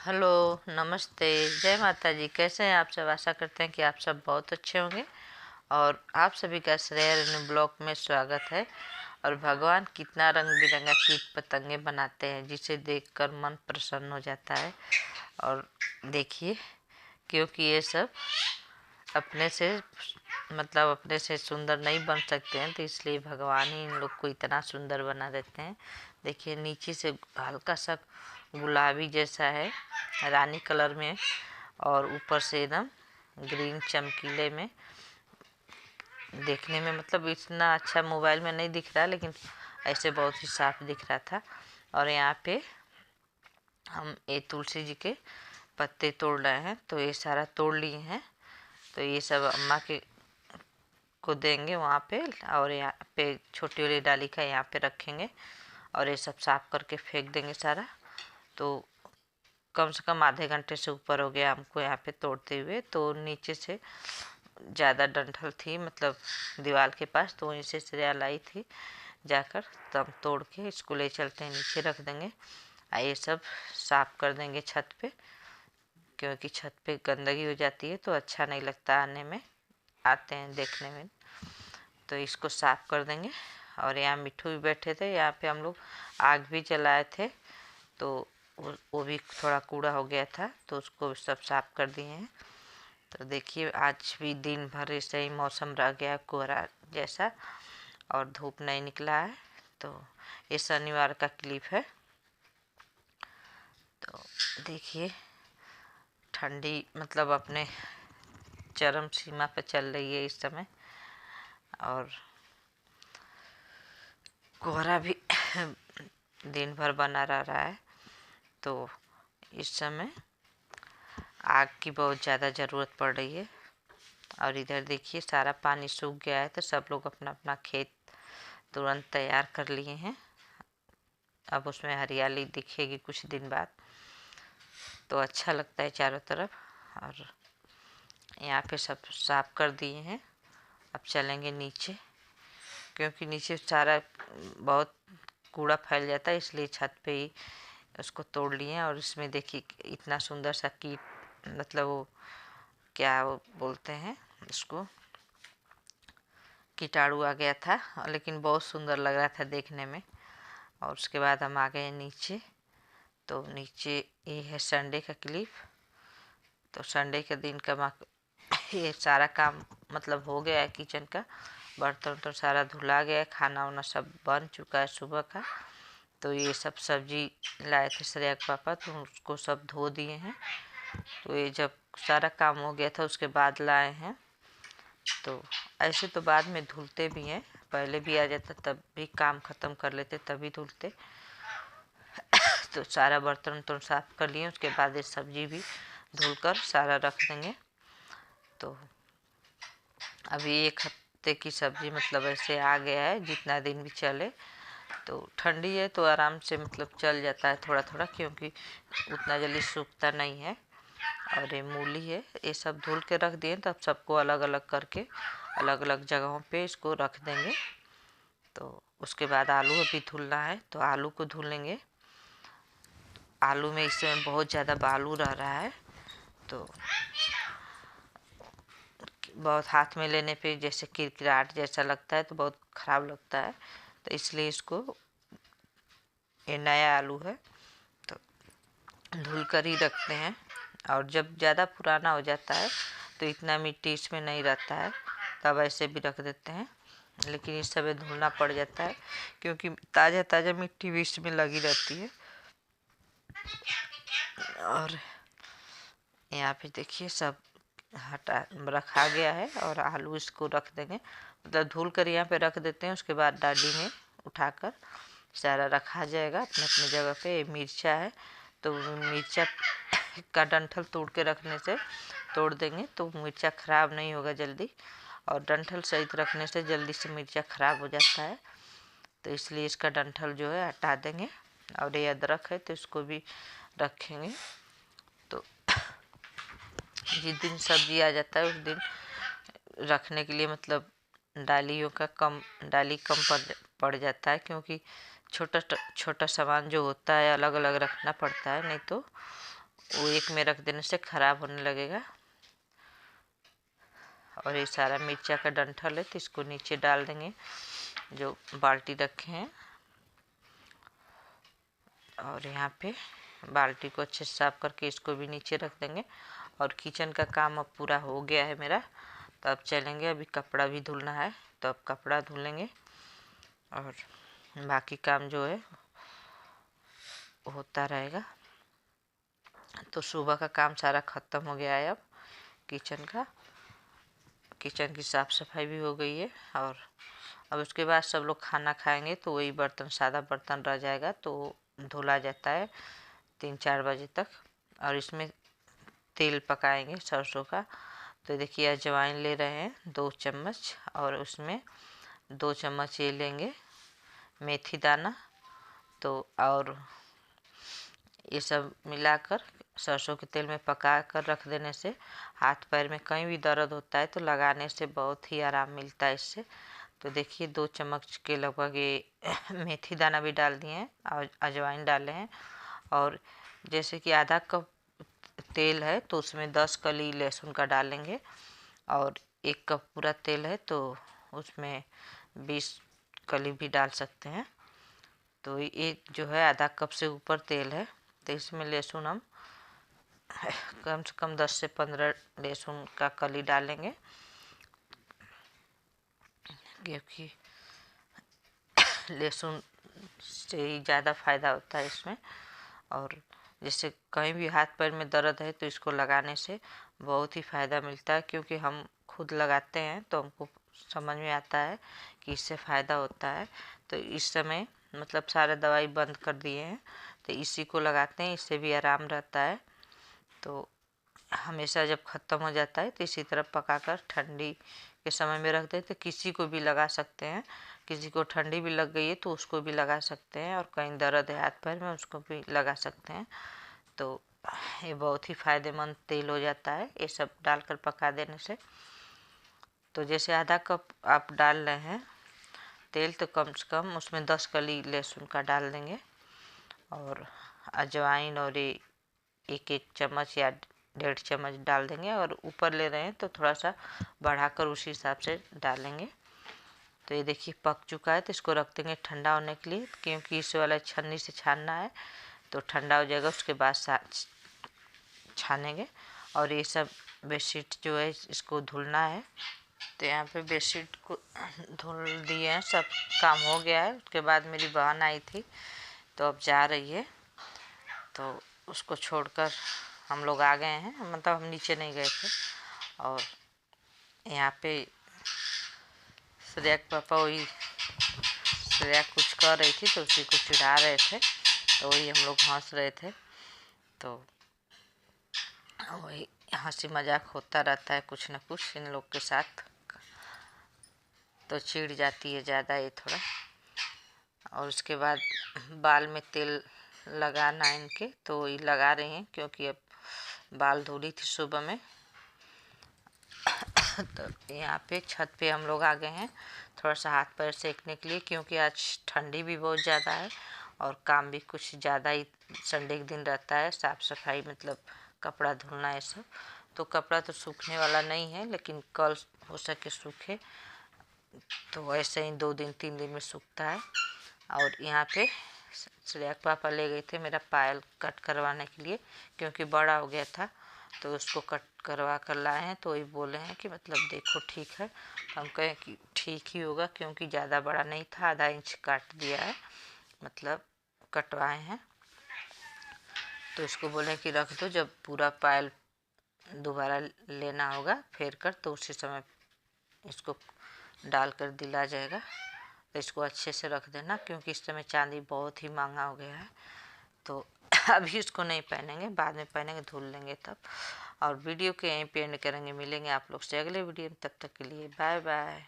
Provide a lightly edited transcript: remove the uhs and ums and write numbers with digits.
Hello, नमस्ते, जय माता जी। कैसे हैं आप सब? आशा करते हैं कि आप सब बहुत अच्छे होंगे। और आप सभी का श्रेय रेणु ब्लॉग में स्वागत है। और भगवान कितना रंग बिरंगा कीट पतंगे बनाते हैं, जिसे देखकर मन प्रसन्न हो जाता है। और देखिए, क्योंकि ये सब अपने से अपने से सुंदर नहीं बन सकते हैं, तो इसलिए भगवान ही इन लोग को इतना सुंदर बना देते हैं। देखिए, नीचे से हल्का सा गुलाबी जैसा है, रानी कलर में, और ऊपर से एकदम ग्रीन चमकीले में। देखने में इतना अच्छा मोबाइल में नहीं दिख रहा, लेकिन ऐसे बहुत ही साफ दिख रहा था। और यहाँ पे हम ये तुलसी जी के पत्ते तोड़ रहे हैं, तो ये सारा तोड़ लिए हैं। तो ये सब अम्मा के को देंगे वहाँ पे, और यहाँ पे छोटी वाली डाली का यहाँ पे रखेंगे, और ये सब साफ करके फेंक देंगे सारा। तो कम से कम आधे घंटे से ऊपर हो गया हमको यहाँ पे तोड़ते हुए। तो नीचे से ज़्यादा डंठल थी, दीवार के पास, तो वहीं से श्रेया लाई थी जाकर। तब तोड़ के इसको ले चलते हैं, नीचे रख देंगे। ये सब साफ कर देंगे छत पे, क्योंकि छत पे गंदगी हो जाती है तो अच्छा नहीं लगता आते हैं देखने में। तो इसको साफ कर देंगे। और यहाँ मिट्ठू भी बैठे थे, यहाँ पे हम लोग आग भी जलाए थे, तो वो भी थोड़ा कूड़ा हो गया था, तो उसको सब साफ कर दिए हैं। तो देखिए, आज भी दिन भर ऐसे ही मौसम रह गया कोहरा जैसा, और धूप नहीं निकला है। तो ये शनिवार का क्लिप है। तो देखिए, ठंडी अपने चरम सीमा पर चल रही है इस समय, और कोहरा भी दिन भर बना रह रहा है। तो इस समय आग की बहुत ज़्यादा ज़रूरत पड़ रही है। और इधर देखिए, सारा पानी सूख गया है, तो सब लोग अपना अपना खेत तुरंत तैयार कर लिए हैं। अब उसमें हरियाली दिखेगी कुछ दिन बाद, तो अच्छा लगता है चारों तरफ। और यहाँ पे सब साफ कर दिए हैं। अब चलेंगे नीचे, क्योंकि नीचे सारा बहुत कूड़ा फैल जाता है, इसलिए छत पे ही उसको तोड़ लिए हैं। और इसमें देखिए, इतना सुंदर सा कीट, वो क्या वो बोलते हैं उसको, कीटाणु आ गया था, लेकिन बहुत सुंदर लग रहा था देखने में। और उसके बाद हम आ गए नीचे। तो नीचे ये है संडे का क्लिप। तो संडे के दिन का ये सारा काम हो गया है किचन का। बर्तन तो सारा धुला गया, खाना वाना सब बन चुका है सुबह का। तो ये सब सब्जी लाए थे श्रेया के पापा, तो उसको सब धो दिए हैं। तो ये जब सारा काम हो गया था उसके बाद लाए हैं। तो ऐसे तो बाद में धुलते भी हैं, पहले भी आ जाता तब भी काम ख़त्म कर लेते तभी धुलते। तो सारा बर्तन तो साफ कर लिए, उसके बाद ये सब्जी भी धुलकर सारा रख देंगे। तो अभी एक हफ्ते की सब्जी ऐसे आ गया है, जितना दिन भी चले। तो ठंडी है तो आराम से चल जाता है थोड़ा थोड़ा, क्योंकि उतना जल्दी सूखता नहीं है। और ये मूली है, ये सब धुल के रख दिए। तो अब सबको अलग अलग करके अलग अलग जगहों पे इसको रख देंगे। तो उसके बाद आलू अभी धुलना है, तो आलू को धुलेंगे। आलू में इस समय बहुत ज़्यादा बालू रह रहा है, तो बहुत हाथ में लेने पे जैसे किरकिराहट जैसा लगता है, तो बहुत ख़राब लगता है। तो इसलिए इसको, ये नया आलू है तो धुल कर ही रखते हैं। और जब ज़्यादा पुराना हो जाता है तो इतना मिट्टी इसमें नहीं रहता है, तब ऐसे भी रख देते हैं। लेकिन इस समय धुलना पड़ जाता है, क्योंकि ताज़ा ताज़ा मिट्टी भी इसमें लगी रहती है। और यहाँ पे देखिए, सब हटा रखा गया है। और आलू इसको रख देंगे, धुल कर यहाँ पे रख देते हैं। उसके बाद डाली में उठाकर सारा रखा जाएगा अपने अपने जगह पे। ये मिर्चा है, तो मिर्चा का डंठल तोड़ के रखने से, तोड़ देंगे तो मिर्चा ख़राब नहीं होगा जल्दी। और डंठल सहित रखने से जल्दी से मिर्चा ख़राब हो जाता है, तो इसलिए इसका डंठल जो है हटा देंगे। और ये अदरक है, तो इसको भी रखेंगे। तो जिस दिन सब्जी आ जाता है उस दिन रखने के लिए डालियों का डाली कम पड़ जाता है, क्योंकि छोटा छोटा सामान जो होता है अलग अलग रखना पड़ता है, नहीं तो वो एक में रख देने से ख़राब होने लगेगा। और ये सारा मिर्चा का डंठल है तो इसको नीचे डाल देंगे जो बाल्टी रखे हैं। और यहाँ पे बाल्टी को अच्छे से साफ करके इसको भी नीचे रख देंगे। और किचन का काम अब पूरा हो गया है मेरा, तो अब चलेंगे, अभी कपड़ा भी धुलना है तो अब कपड़ा धुल लेंगे और बाकी काम जो है होता रहेगा। तो सुबह का काम सारा ख़त्म हो गया है। अब किचन की साफ़ सफाई भी हो गई है। और अब उसके बाद सब लोग खाना खाएंगे तो वही बर्तन, सादा बर्तन रह जाएगा तो धुला जाता है 3-4 बजे तक। और इसमें तेल पकाएंगे सरसों का। तो देखिए अजवाइन ले रहे हैं 2 चम्मच और उसमें 2 चम्मच ये लेंगे मेथी दाना। तो और ये सब मिलाकर सरसों के तेल में पका कर रख देने से हाथ पैर में कहीं भी दर्द होता है तो लगाने से बहुत ही आराम मिलता है इससे। तो देखिए 2 चम्मच के लगभग ये मेथी दाना भी डाल दिए हैं और अजवाइन डाले हैं। और जैसे कि आधा कप तेल है तो उसमें 10 कली लहसुन का डालेंगे। और 1 कप पूरा तेल है तो उसमें 20 कली भी डाल सकते हैं। तो ये जो है आधा कप से ऊपर तेल है तो इसमें लहसुन हम कम से कम 10 से 15 लहसुन का कली डालेंगे, क्योंकि लहसुन से ही ज़्यादा फ़ायदा होता है इसमें। और जैसे कहीं भी हाथ पैर में दर्द है तो इसको लगाने से बहुत ही फ़ायदा मिलता है, क्योंकि हम खुद लगाते हैं तो हमको समझ में आता है कि इससे फ़ायदा होता है। तो इस समय मतलब सारा दवाई बंद कर दिए हैं तो इसी को लगाते हैं, इससे भी आराम रहता है। तो हमेशा जब ख़त्म हो जाता है तो इसी तरह पकाकर ठंडी के समय में रख देते, किसी को भी लगा सकते हैं। किसी को ठंडी भी लग गई है तो उसको भी लगा सकते हैं, और कहीं दर्द है हाथ पैर में उसको भी लगा सकते हैं। तो ये बहुत ही फ़ायदेमंद तेल हो जाता है ये सब डालकर पका देने से। तो जैसे आधा कप आप डाल रहे हैं तेल तो कम से कम उसमें 10 कली लहसुन का डाल देंगे। और अजवाइन और ये 1-1 चम्मच या 1.5 चम्मच डाल देंगे। और ऊपर ले रहे हैं तो थोड़ा सा बढ़ाकर उसी हिसाब से डालेंगे। तो ये देखिए पक चुका है तो इसको रख देंगे ठंडा होने के लिए, क्योंकि इस वाला छन्नी से छानना है तो ठंडा हो जाएगा, उसके बाद छानेंगे। और ये सब बेडशीट जो है इसको धुलना है। तो यहाँ पे बेडशीट को धुल दिए हैं, सब काम हो गया है। उसके बाद मेरी बहन आई थी तो अब जा रही है, तो उसको छोड़कर हम लोग आ गए हैं, मतलब हम नीचे नहीं गए थे। और यहाँ पे श्रेया के पापा वही श्रेया कुछ कर रही थी तो उसी को चिढ़ा रहे थे, तो वही हम लोग हंस रहे थे। तो वही हंसी मजाक होता रहता है कुछ न कुछ इन लोग के साथ, तो चिढ़ जाती है ज़्यादा ये थोड़ा। और उसके बाद बाल में तेल लगाना इनके, तो ये लगा रही हैं क्योंकि अब बाल धुली थी सुबह में। तो यहाँ पे छत पे हम लोग आ गए हैं थोड़ा सा हाथ पैर सेकने के लिए, क्योंकि आज ठंडी भी बहुत ज़्यादा है और काम भी कुछ ज़्यादा ही संडे के दिन रहता है, साफ़ सफाई मतलब कपड़ा धुलना है सब। तो कपड़ा तो सूखने वाला नहीं है, लेकिन कल हो सके सूखे, तो ऐसे ही 2 दिन 3 दिन में सूखता है। और यहाँ पे श्रेया के पापा ले गए थे मेरा पायल कट करवाने के लिए, क्योंकि बड़ा हो गया था तो उसको कट करवा कर लाए हैं। तो वही बोले हैं कि मतलब देखो ठीक है, तो हम कहें कि ठीक ही होगा, क्योंकि ज़्यादा बड़ा नहीं था, आधा इंच काट दिया है, मतलब कटवाए हैं। तो इसको बोले कि रख दो, जब पूरा पायल दोबारा लेना होगा फेर कर तो उसी समय इसको डाल कर दिला जाएगा। तो इसको अच्छे से रख देना, क्योंकि इस समय चांदी बहुत ही महंगा हो गया है। तो अभी इसको नहीं पहनेंगे, बाद में पहनेंगे, धुल लेंगे तब। और वीडियो के यहीं पे एंड करेंगे, मिलेंगे आप लोग से अगले वीडियो में, तब तक के लिए बाय बाय।